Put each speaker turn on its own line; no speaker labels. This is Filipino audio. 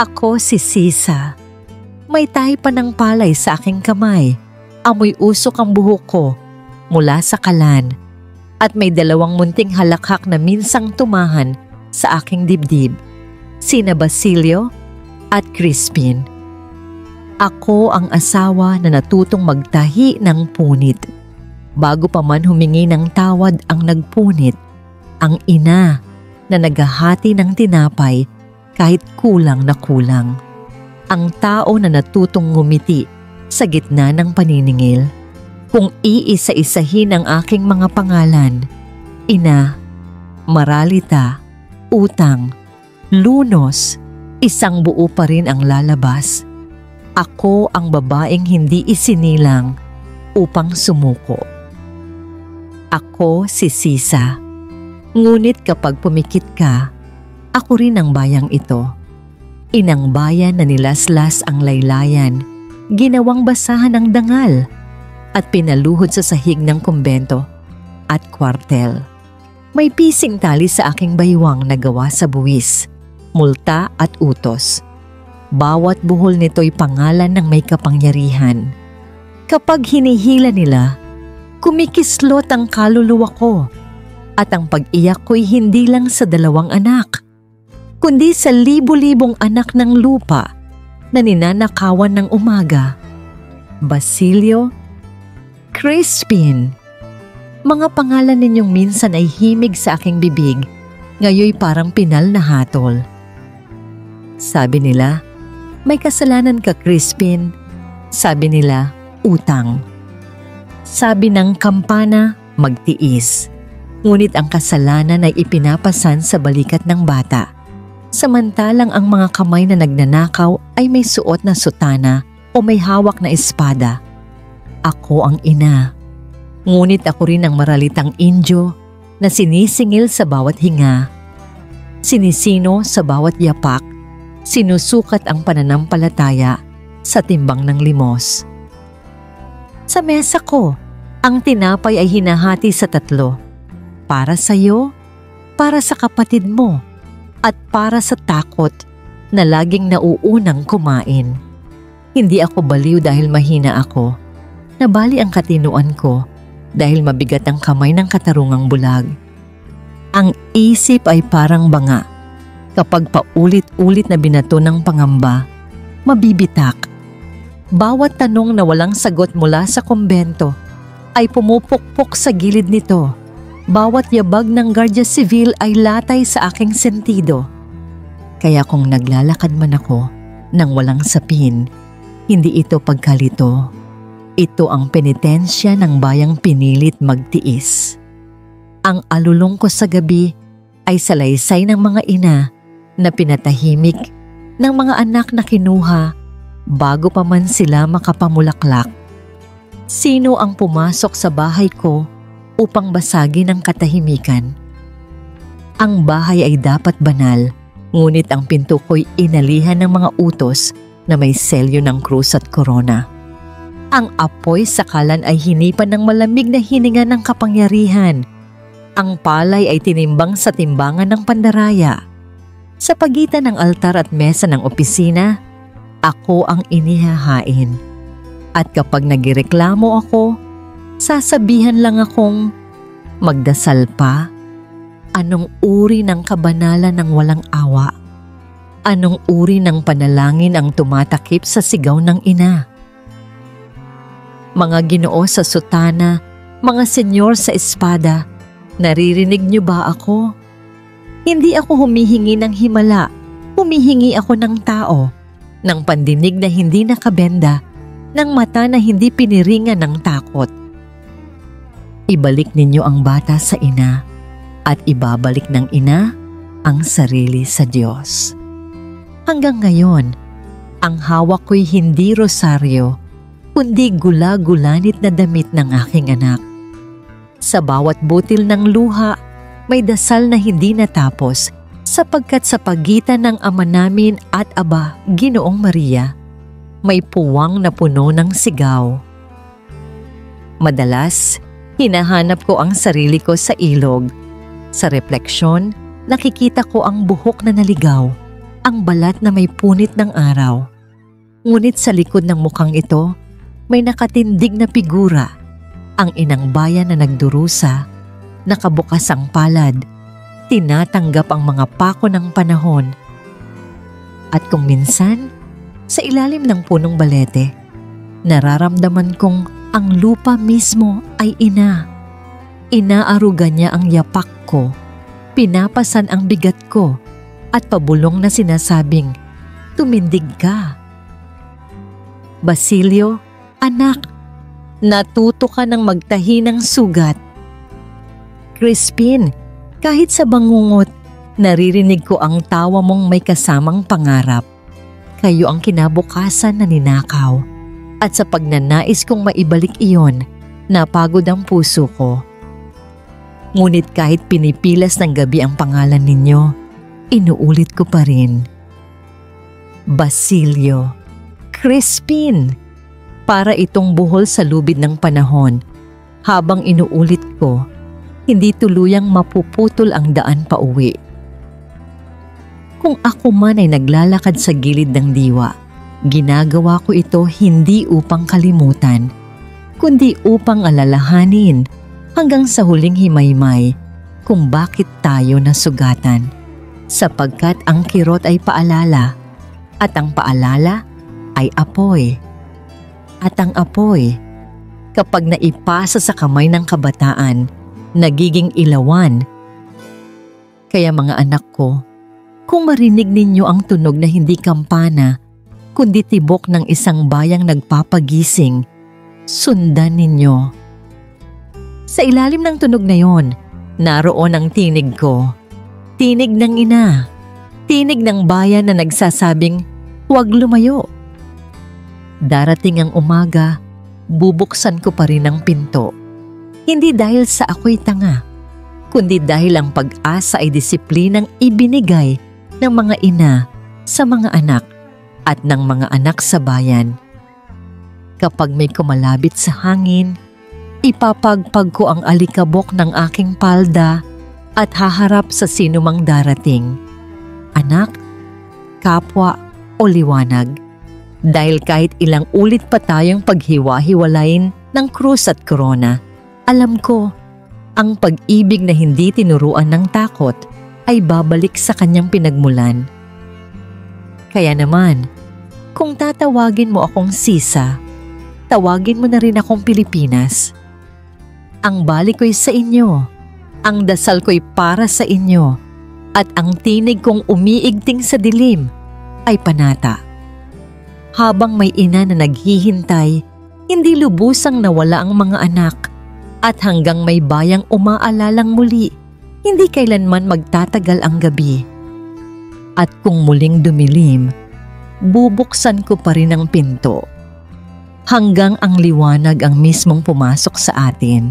Ako si Sisa. May tahi pa ng palay sa aking kamay. Amoy usok ang buhok ko mula sa kalan. At may 2 munting halakhak na minsang tumahan sa aking dibdib. Sina Basilio at Crispin. Ako ang asawa na natutong magtahi ng punit. Bago pa man humingi ng tawad ang nagpunit, ang ina na naghahati ng tinapay kahit kulang na kulang. Ang tao na natutong ngumiti sa gitna ng paniningil. Kung iisa-isahin ang aking mga pangalan, ina, maralita, utang, lunos, isang buo pa rin ang lalabas. Ako ang babaeng hindi isinilang upang sumuko. Ako si Sisa. Ngunit kapag pumikit ka, ako rin ang bayang ito. Inang bayan na nilaslas ang laylayan, ginawang basahan ng dangal, at pinaluhod sa sahig ng kumbento at kwartel. May pising tali sa aking baywang na gawa sa buwis, multa at utos. Bawat buhol nito'y pangalan ng may kapangyarihan. Kapag hinihila nila, kumikislot ang kaluluwa ko, at ang pag-iyak ko'y hindi lang sa 2 anak, kundi sa libo-libong anak ng lupa na ninanakawan ng umaga. Basilio, Crispin. Mga pangalan ninyong minsan ay himig sa aking bibig, ngayoy parang pinal na hatol. Sabi nila, may kasalanan ka, Crispin. Sabi nila, utang. Sabi ng kampana, magtiis. Ngunit ang kasalanan ay ipinapasan sa balikat ng bata. Samantalang ang mga kamay na nagnanakaw ay may suot na sutana o may hawak na espada. Ako ang ina. Ngunit ako rin ang maralitang Indyo na sinisingil sa bawat hinga. Sinisino sa bawat yapak, sinusukat ang pananampalataya sa timbang ng limos. Sa mesa ko, ang tinapay ay hinahati sa 3. Para sa iyo, para sa kapatid mo, at para sa takot na laging nauunang kumain. Hindi ako baliw dahil mahina ako. Nabali ang katinuan ko dahil mabigat ang kamay ng katarungang bulag. Ang isip ay parang banga. Kapag paulit-ulit na binato ng pangamba, mabibitak. Bawat tanong na walang sagot mula sa kumbento ay pumupukpok sa gilid nito. Bawat yabag ng Guardia Civil ay latay sa aking sentido. Kaya kung naglalakad man ako nang walang sapin, hindi ito pagkalito. Ito ang penitensya ng bayang pinilit magtiis. Ang alulong ko sa gabi ay salaysay ng mga ina na pinatahimik ng mga anak na kinuha bago pa man sila makapamulaklak. Sino ang pumasok sa bahay ko upang basagin ang katahimikan? Ang bahay ay dapat banal, ngunit ang pinto ko'y inalihan ng mga utos na may selyo ng krus at korona. Ang apoy sa kalan ay hinipan ng malamig na hininga ng kapangyarihan. Ang palay ay tinimbang sa timbangan ng pandaraya. Sa pagitan ng altar at mesa ng opisina, ako ang inihahain. At kapag nagireklamo ako, sasabihan lang akong, magdasal pa? Anong uri ng kabanalan ng walang awa? Anong uri ng panalangin ang tumatakip sa sigaw ng ina? Mga Ginoo sa sutana, mga senyor sa espada, naririnig niyo ba ako? Hindi ako humihingi ng himala, humihingi ako ng tao, ng pandinig na hindi nakabenda, ng mata na hindi piniringan ng takot. Ibalik ninyo ang bata sa ina at ibabalik ng ina ang sarili sa Diyos. Hanggang ngayon, ang hawak ko'y hindi rosaryo, kundi gula-gulanit na damit ng aking anak. Sa bawat butil ng luha, may dasal na hindi natapos sapagkat sa pagitan ng Ama namin at Aba, Ginoong Maria, may puwang na puno ng sigaw. Madalas, hinahanap ko ang sarili ko sa ilog. Sa refleksyon, nakikita ko ang buhok na naligaw, ang balat na may punit ng araw. Ngunit sa likod ng mukhang ito, may nakatindig na figura, ang inang bayan na nagdurusa, nakabukas ang palad, tinatanggap ang mga pako ng panahon. At kung minsan, sa ilalim ng punong balete, nararamdaman kong ang lupa mismo ay ina. Inaaruga niya ang yapak ko, pinapasan ang bigat ko, at pabulong na sinasabing, tumindig ka. Basilio, anak, natuto ka ng magtahi ng sugat. Crispin, kahit sa bangungot, naririnig ko ang tawa mong may kasamang pangarap. Kayo ang kinabukasan na ninakaw. At sa pagnanais kong maibalik iyon, napagod ang puso ko. Ngunit kahit pinipilas ng gabi ang pangalan ninyo, inuulit ko pa rin. Basilio, Crispin, para itong buhol sa lubid ng panahon. Habang inuulit ko, hindi tuluyang mapuputol ang daan pa uwi. Kung ako man ay naglalakad sa gilid ng diwa, ginagawa ko ito hindi upang kalimutan, kundi upang alalahanin hanggang sa huling himaymay kung bakit tayo nasugatan. Sapagkat ang kirot ay paalala, at ang paalala ay apoy. At ang apoy, kapag naipasa sa kamay ng kabataan, nagiging ilawan. Kaya mga anak ko, kung marinig ninyo ang tunog na hindi kampana, kundi tibok ng isang bayang nagpapagising, sundan ninyo. Sa ilalim ng tunog na yon, naroon ang tinig ko. Tinig ng ina. Tinig ng bayan na nagsasabing, huwag lumayo. Darating ang umaga, bubuksan ko pa rin ang pinto. Hindi dahil sa ako'y tanga, kundi dahil ang pag-asa ay disiplinang ibinigay ng mga ina sa mga anak at ng mga anak sa bayan. Kapag may kumalabit sa hangin, ipapagpag ko ang alikabok ng aking palda at haharap sa sinumang darating. Anak, kapwa o liwanag. Dahil kahit ilang ulit pa tayong paghiwa-hiwalayin ng krus at korona, alam ko, ang pag-ibig na hindi tinuruan ng takot ay babalik sa kanyang pinagmulan. Kaya naman, kung tatawagin mo akong Sisa, tawagin mo na rin akong Pilipinas. Ang balik ko'y sa inyo, ang dasal ko'y para sa inyo, at ang tinig kong umiigting sa dilim ay panata. Habang may ina na naghihintay, hindi lubusang nawala ang mga anak, at hanggang may bayang umaalalang muli, hindi kailanman magtatagal ang gabi. At kung muling dumilim, bubuksan ko pa rin ang pinto hanggang ang liwanag ang mismong pumasok sa atin.